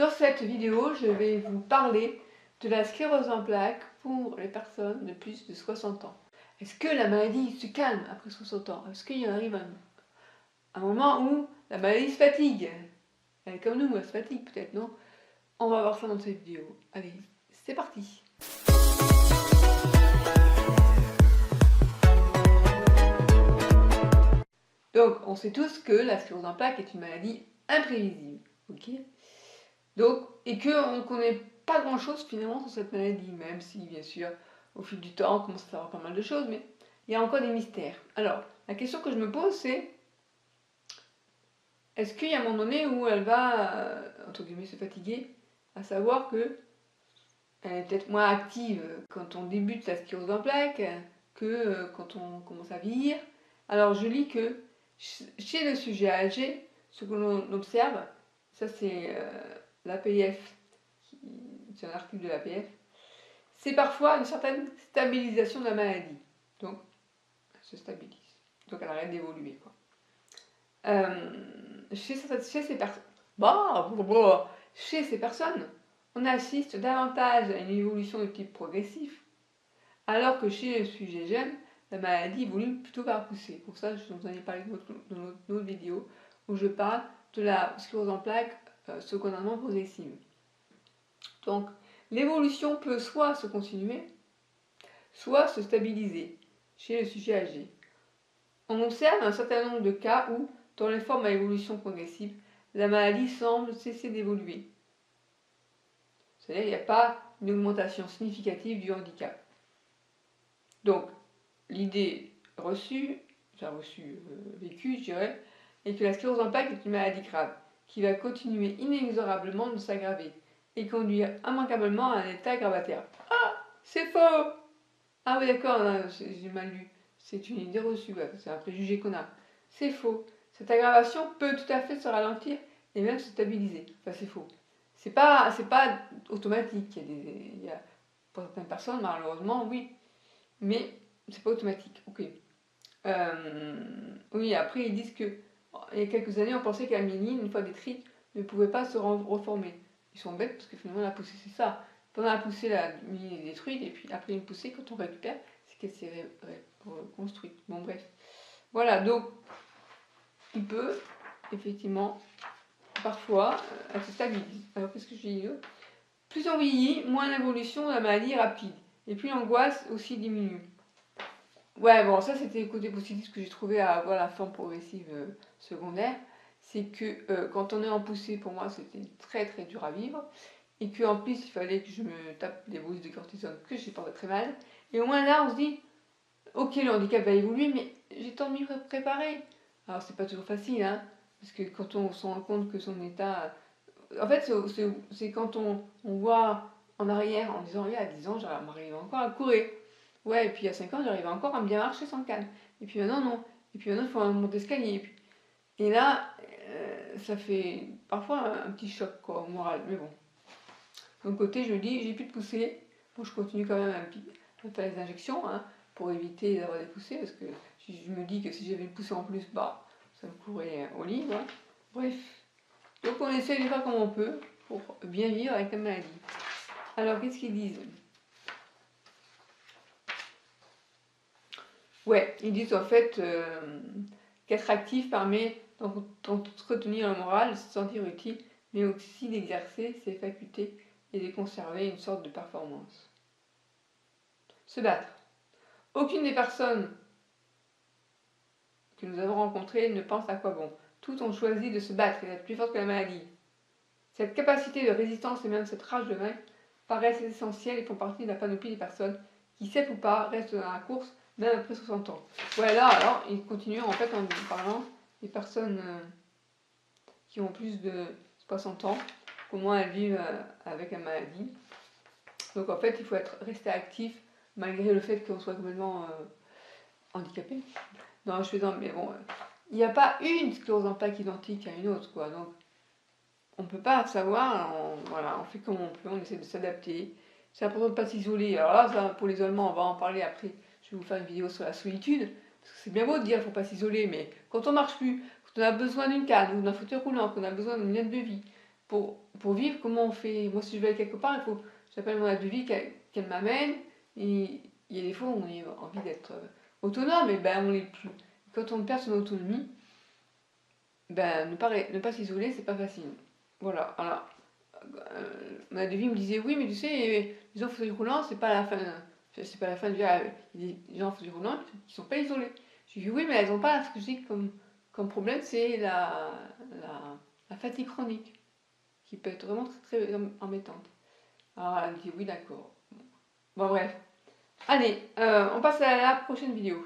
Dans cette vidéo, je vais vous parler de la sclérose en plaques pour les personnes de plus de 60 ans. Est-ce que la maladie se calme après 60 ans? Est-ce qu'il y arrive un moment où la maladie se fatigue? Elle est comme nous, elle se fatigue peut-être, non? On va voir ça dans cette vidéo. Allez, c'est parti! Donc, on sait tous que la sclérose en plaques est une maladie imprévisible, ok? Donc, et qu'on ne connaît pas grand-chose finalement sur cette maladie, même si, bien sûr, au fil du temps, on commence à savoir pas mal de choses, mais il y a encore des mystères. Alors, la question que je me pose, c'est est-ce qu'il y a un moment donné où elle va, entre guillemets, se fatiguer, à savoir que elle est peut-être moins active quand on débute la sclérose en plaques que quand on commence à vieillir. Alors, je lis que chez le sujet âgé, ce que l'on observe, ça c'est l'APF, c'est un article de l'APF, c'est parfois une certaine stabilisation de la maladie. Donc, elle se stabilise. Donc, elle arrête d'évoluer. Chez ces personnes, on assiste davantage à une évolution de type progressif, alors que chez le sujet jeune, la maladie évolue plutôt par poussée. Pour ça, je vous en ai parlé dans notre autre vidéo, où je parle de la sclérose en plaques secondairement progressive. Donc, l'évolution peut soit se continuer, soit se stabiliser chez le sujet âgé. On observe un certain nombre de cas où, dans les formes à évolution progressive, la maladie semble cesser d'évoluer. C'est-à-dire qu'il n'y a pas une augmentation significative du handicap. Donc, l'idée vécue, je dirais, est que la sclérose en plaques est une maladie grave, qui va continuer inexorablement de s'aggraver et conduire immanquablement à un état gravataire. Ah, c'est faux! Ah oui, d'accord, j'ai mal lu. C'est une idée reçue, c'est un préjugé qu'on a. C'est faux. Cette aggravation peut tout à fait se ralentir et même se stabiliser. Enfin, c'est faux. C'est pas automatique. Pour certaines personnes, malheureusement, oui. Mais c'est pas automatique. Ok. Oui, après, ils disent que il y a quelques années, on pensait que la myéline, une fois détruite, ne pouvait pas se reformer. Ils sont bêtes parce que finalement, la poussée, c'est ça. Pendant la poussée, la myéline est détruite, et puis après une poussée, quand on récupère, c'est qu'elle s'est reconstruite. Bon, bref. Voilà, donc, il peut, effectivement, parfois, elle se stabilise. Alors, qu'est-ce que je dis là? Plus on vieillit, moins l'évolution de la maladie est rapide. Et puis l'angoisse aussi diminue. Ouais, bon, ça c'était le côté positif que j'ai trouvé à avoir la forme progressive secondaire. C'est que quand on est en poussée, pour moi, c'était très très dur à vivre. Et qu'en plus, il fallait que je me tape des boosts de cortisone que j'ai pas très mal. Et au moins là, on se dit, ok, le handicap va évoluer, mais j'ai tant de m'y préparer. Alors, c'est pas toujours facile, hein, parce que quand on se rend compte que son état. En fait, c'est quand on voit en arrière en disant, oui, à 10 ans, j'arrive encore à courir. Ouais, et puis à 5 ans, j'arrive encore à bien marcher sans canne. Et puis maintenant, non. Et puis maintenant, il faut un monter escalier. Et là, ça fait parfois un petit choc, quoi, au moral. Mais bon. De mon côté, je me dis, j'ai plus de poussée. Bon, je continue quand même à faire les injections, hein, pour éviter d'avoir des poussées, parce que je me dis que si j'avais une poussée en plus, bah, ça me courrait au lit, quoi. Bref. Donc on essaie de faire comme on peut pour bien vivre avec la maladie. Alors, qu'est-ce qu'ils disent? Ouais, ils disent en fait qu'être actif permet d'entretenir le moral, de se sentir utile, mais aussi d'exercer ses facultés et de conserver une sorte de performance. Se battre. Aucune des personnes que nous avons rencontrées ne pense à quoi bon. Toutes ont choisi de se battre et d'être plus fortes que la maladie. Cette capacité de résistance et même cette rage de vaincre paraissent essentielles et font partie de la panoplie des personnes qui, sait ou pas, restent dans la course même après 60 ans. Voilà, alors, il continue en fait en parlant des personnes qui ont plus de 60 ans, comment elles vivent avec la maladie. Donc en fait, il faut rester actif malgré le fait qu'on soit complètement handicapé. Non, je plaisante, mais bon, il n'y a pas une sclérose en plaques identique à une autre, quoi. Donc, on ne peut pas savoir, voilà, on fait comme on peut, on essaie de s'adapter. C'est important de ne pas s'isoler. Alors là, ça, pour l'isolement, on va en parler après. Je vais vous faire une vidéo sur la solitude. Parce que c'est bien beau de dire qu'il ne faut pas s'isoler, mais quand on ne marche plus, quand on a besoin d'une canne ou d'un fauteuil roulant, qu'on a besoin d'une aide de vie, pour vivre, comment on fait? Moi, si je vais aller quelque part, j'appelle mon aide de vie qu'elle m'amène. Et il y a des fois où on a envie d'être autonome, et ben on l'est plus. Quand on perd son autonomie, ben ne pas s'isoler, c'est pas facile. Voilà. Alors, ma aide de vie me disait oui, mais tu sais, les gens en fauteuil roulant, c'est pas la fin. C'est pas la fin de vie. Les gens en fauteuil roulant qui sont pas isolés. Je lui dis oui, mais elles ont pas ce que je dis comme problème, c'est la fatigue chronique, qui peut être vraiment très, très embêtante. Alors elle me dit oui, d'accord. Bon, bref. Allez, on passe à la prochaine vidéo.